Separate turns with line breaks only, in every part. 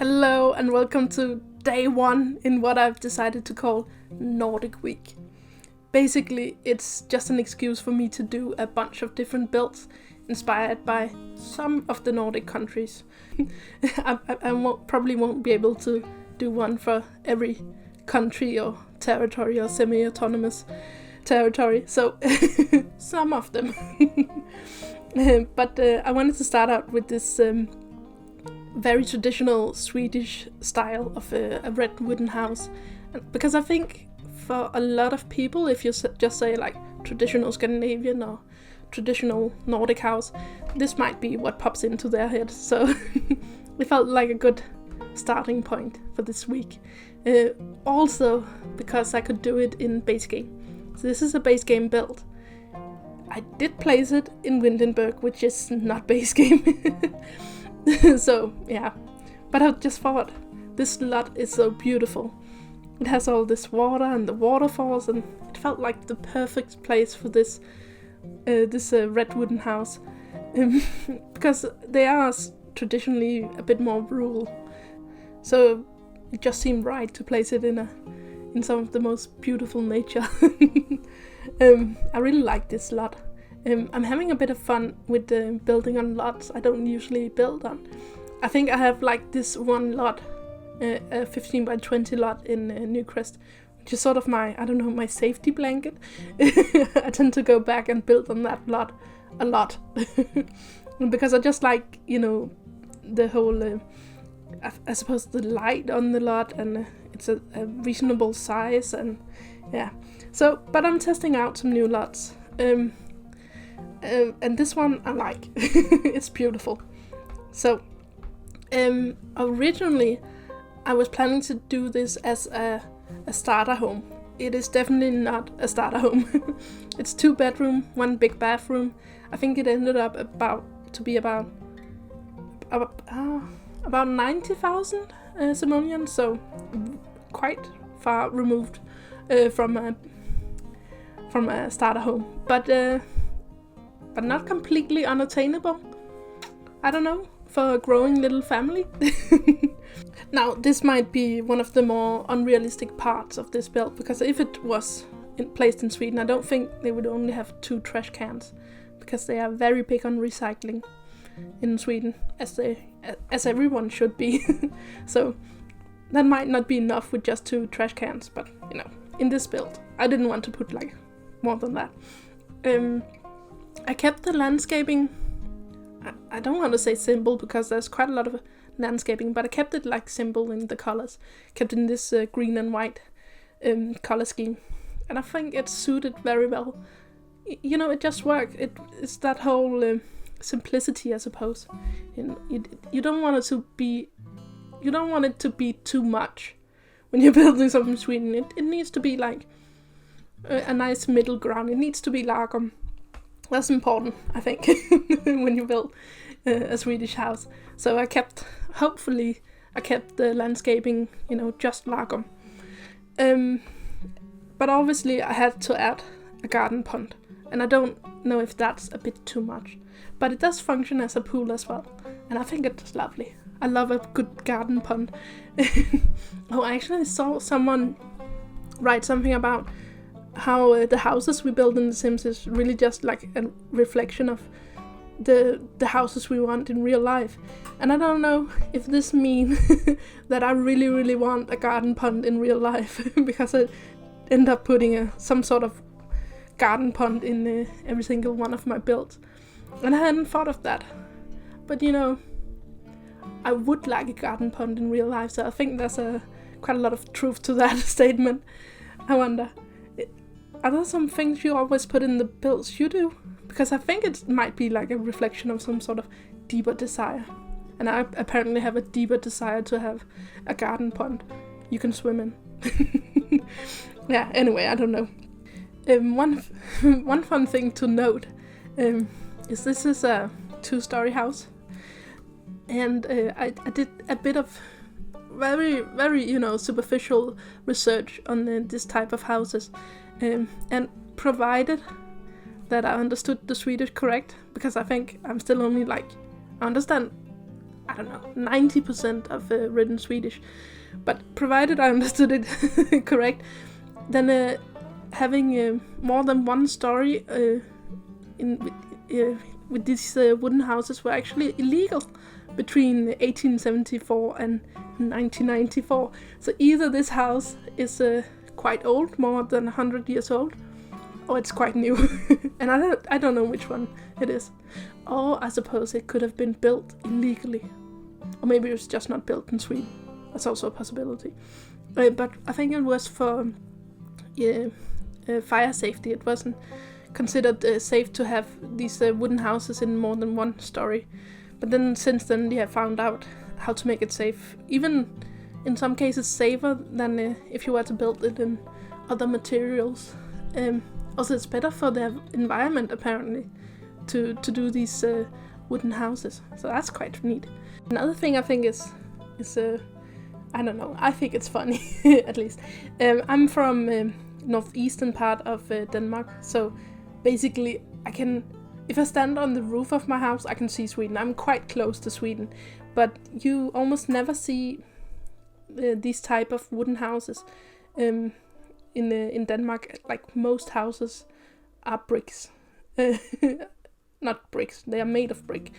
Hello and welcome to day one in what I've decided to call Nordic Week. Basically, it's just an excuse for me to do a bunch of different builds inspired by some of the Nordic countries. I probably won't be able to do one for every country or territory or semi-autonomous territory, so some of them. But I wanted to start out with this very traditional Swedish style of a red wooden house, because I think for a lot of people, if you just say like traditional Scandinavian or traditional Nordic house, this might be what pops into their head, so it felt like a good starting point for this week. Also because I could do it in base game. So this is a base game build. I did place it in Windenburg, which is not base game. So, yeah. But I just thought, this lot is so beautiful. It has all this water and the waterfalls, and it felt like the perfect place for this red wooden house. Because they are traditionally a bit more rural. So it just seemed right to place it in some of the most beautiful nature. I really like this lot. I'm having a bit of fun with building on lots I don't usually build on. I think I have like this one lot, a 15 by 20 lot in Newcrest, which is sort of my safety blanket. I tend to go back and build on that lot a lot. Because I just like, the whole, I suppose the light on the lot, and it's a reasonable size, and yeah. So, but I'm testing out some new lots. And this one I like. It's beautiful. So, originally I was planning to do this as a starter home. It is definitely not a starter home. It's 2 bedroom, 1 big bathroom. I think it ended up about 90,000 simoleons, so quite far removed from a starter home, but not completely unattainable. I don't know, for a growing little family. Now, this might be one of the more unrealistic parts of this build, because if it was placed in Sweden, I don't think they would only have 2 trash cans, because they are very big on recycling in Sweden, as everyone should be. So that might not be enough with just 2 trash cans, but in this build, I didn't want to put like more than that. I kept the landscaping, I don't want to say simple because there's quite a lot of landscaping, but I kept it like simple in the colors. Kept in this green and white color scheme, and I think it suited very well. It just worked. It's that whole simplicity, I suppose. You don't want it to be too much when you're building something in Sweden. It needs to be like a nice middle ground. It needs to be lagom. That's important, I think, when you build a Swedish house. So hopefully I kept the landscaping, just lagom. But obviously I had to add a garden pond, and I don't know if that's a bit too much. But it does function as a pool as well, and I think it's lovely. I love a good garden pond. Oh, I actually saw someone write something about how the houses we build in The Sims is really just like a reflection of the houses we want in real life. And I don't know if this means that I really, really want a garden pond in real life, because I end up putting some sort of garden pond in every single one of my builds. And I hadn't thought of that. But I would like a garden pond in real life, so I think there's quite a lot of truth to that statement. I wonder, are there some things you always put in the builds you do? Because I think it might be like a reflection of some sort of deeper desire. And I apparently have a deeper desire to have a garden pond you can swim in. Yeah, anyway, I don't know. One fun thing to note is this is a 2-story house. And I did a bit of very, very, superficial research on this type of houses. And provided that I understood the Swedish correct, because I think I'm still only I understand I don't know, 90% of written Swedish. But provided I understood it correct, then having more than one story with these wooden houses were actually illegal between 1874 and 1994. So either this house is quite old, more than 100 years old, or it's quite new. And I don't know which one it is. Or I suppose it could have been built illegally. Or maybe it was just not built in Sweden. That's also a possibility. But I think it was for fire safety. It wasn't considered safe to have these wooden houses in more than one story. But then since then they have found out how to make it safe. Even in some cases safer than if you were to build it in other materials. Also it's better for the environment apparently to do these wooden houses. So that's quite neat. Another thing I think is I don't know, I think it's funny at least. I'm from northeastern part of Denmark, so basically if I stand on the roof of my house, I can see Sweden. I'm quite close to Sweden, but you almost never see these type of wooden houses in Denmark. Like most houses are bricks. Not bricks, they are made of brick.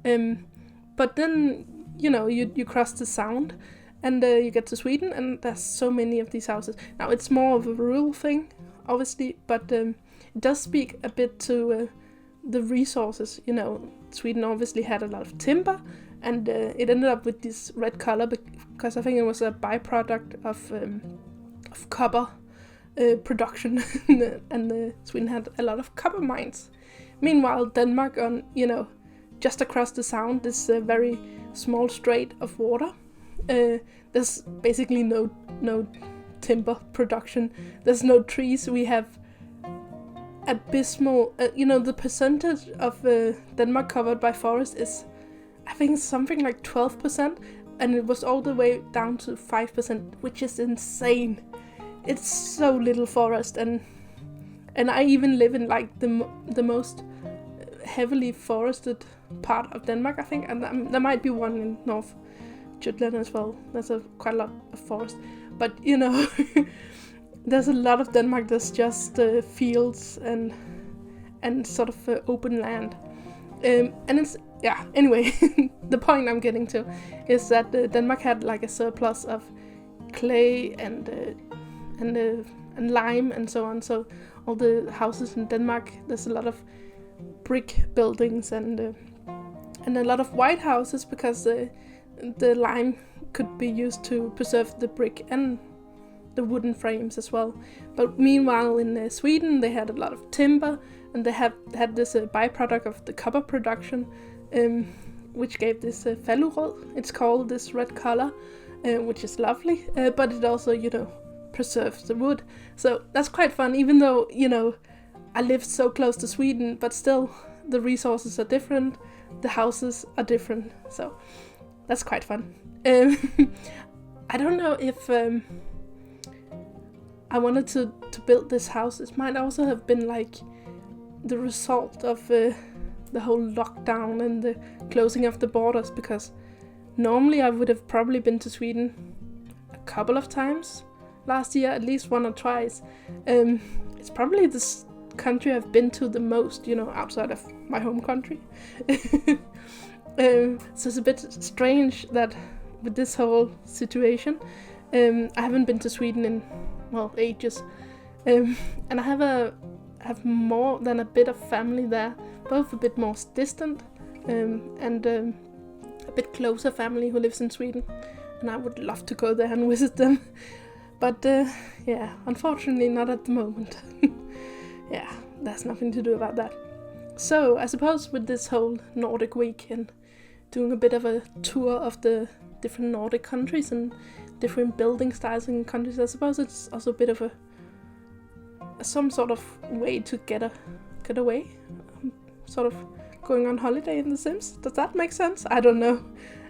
But then, you cross the Sound and you get to Sweden, and there's so many of these houses. Now, it's more of a rural thing, obviously, but it does speak a bit to the resources. Sweden obviously had a lot of timber, and it ended up with this red color because I think it was a byproduct of copper production, and Sweden had a lot of copper mines. Meanwhile, Denmark, on just across the Sound, this very small strait of water. There's basically no timber production. There's no trees. We have abysmal. The percentage of Denmark covered by forest is, I think, something like 12%, and it was all the way down to 5%, which is insane. It's so little forest, and I even live in like the most heavily forested part of Denmark, I think, and there might be one in North Jutland as well. There's quite a lot of forest, but there's a lot of Denmark that's just fields and sort of open land, and it's anyway. The point I'm getting to is that Denmark had like a surplus of clay and lime and so on. So all the houses in Denmark, there's a lot of brick buildings and a lot of white houses because the lime could be used to preserve the brick and the wooden frames as well. But meanwhile in Sweden they had a lot of timber, and they had this byproduct of the copper production, which gave this fælurød. It's called this red color, which is lovely, but it also preserves the wood. So that's quite fun, even though I live so close to Sweden, but still the resources are different, the houses are different, so that's quite fun. I don't know if I wanted to build this house. It might also have been like the result of the whole lockdown and the closing of the borders, because normally I would have probably been to Sweden a couple of times last year, at least one or twice. It's probably this country I've been to the most, outside of my home country. So it's a bit strange that with this whole situation, I haven't been to Sweden in ages, and I have more than a bit of family there, both a bit more distant and a bit closer family who lives in Sweden, and I would love to go there and visit them, but unfortunately not at the moment. Yeah, there's nothing to do about that. So I suppose with this whole Nordic week and doing a bit of a tour of the different Nordic countries and different building styles in countries, I suppose it's also a bit of some sort of way to get away, sort of going on holiday in The Sims. Does that make sense? I don't know.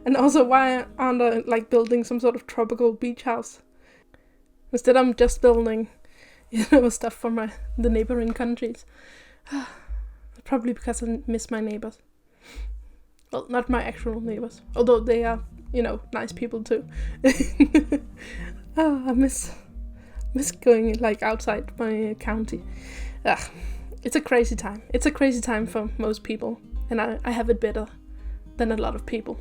And also, why aren't I like building some sort of tropical beach house? Instead I'm just building stuff from the neighboring countries. Probably because I miss my neighbors. Well, not my actual neighbors, although they are, nice people too. Oh, I miss going like outside my county. It's a crazy time. It's a crazy time for most people, and I have it better than a lot of people.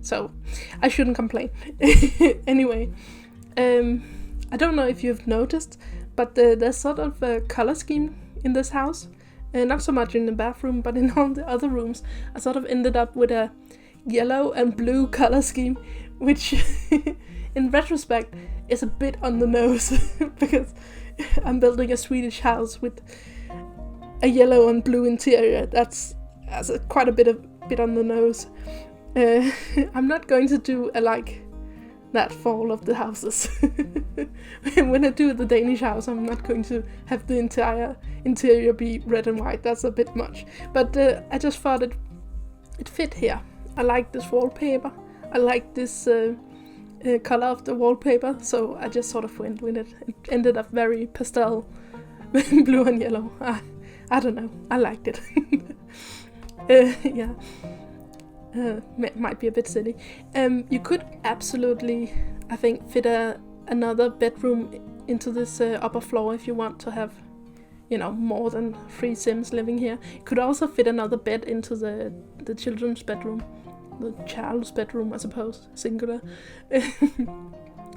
So I shouldn't complain. Anyway, I don't know if you've noticed, but there's sort of a color scheme in this house. Not so much in the bathroom, but in all the other rooms, I sort of ended up with a yellow and blue color scheme, which in retrospect is a bit on the nose because I'm building a Swedish house with a yellow and blue interior. That's quite a bit on the nose. I'm not going to do like that for all of the houses. When I do the Danish house, I'm not going to have the entire interior be red and white. That's a bit much. But I just thought it fit here. I like this wallpaper. I like this color of the wallpaper, so I just sort of went with it. It ended up very pastel, blue and yellow. I don't know. I liked it. Yeah. Might be a bit silly. You could absolutely, I think, fit another bedroom into this upper floor if you want to have, more than 3 Sims living here. You could also fit another bed into the children's bedroom. The child's bedroom, I suppose, singular.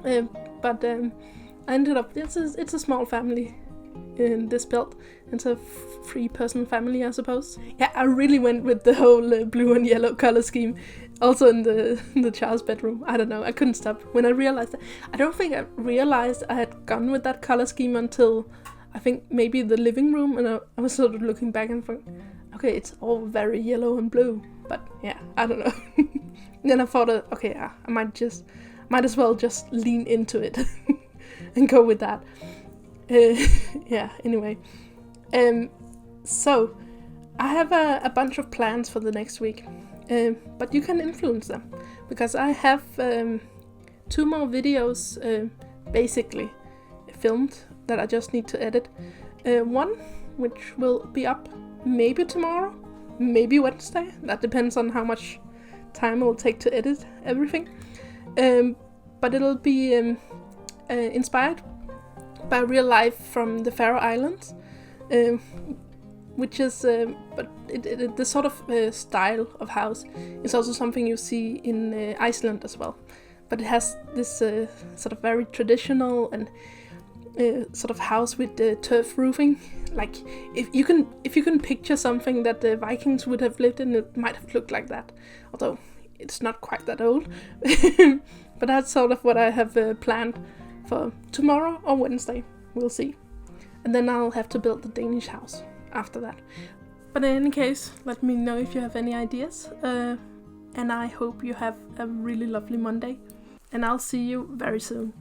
But I ended up, it's a small family in this build. It's a 3-person family, I suppose. Yeah, I really went with the whole blue and yellow color scheme. Also in the child's bedroom. I don't know, I couldn't stop. When I realized that, I don't think I realized I had gone with that color scheme until I think maybe the living room, and I was sort of looking back and thinking, okay, it's all very yellow and blue. But yeah, I don't know. Then I thought, okay, I might as well just lean into it and go with that. Yeah, anyway. So, I have a bunch of plans for the next week, but you can influence them, because I have 2 more videos basically filmed that I just need to edit. One, which will be up maybe tomorrow, maybe Wednesday. That depends on how much time it will take to edit everything. But it'll be inspired by real life from the Faroe Islands, which is, but the sort of style of house is also something you see in Iceland as well. But it has this sort of very traditional and sort of house with turf roofing. Like if you can picture something that the Vikings would have lived in, it might have looked like that. Although it's not quite that old. But that's sort of what I have planned for tomorrow or Wednesday. We'll see. And then I'll have to build the Danish house after that. But in any case, let me know if you have any ideas. And I hope you have a really lovely Monday. And I'll see you very soon.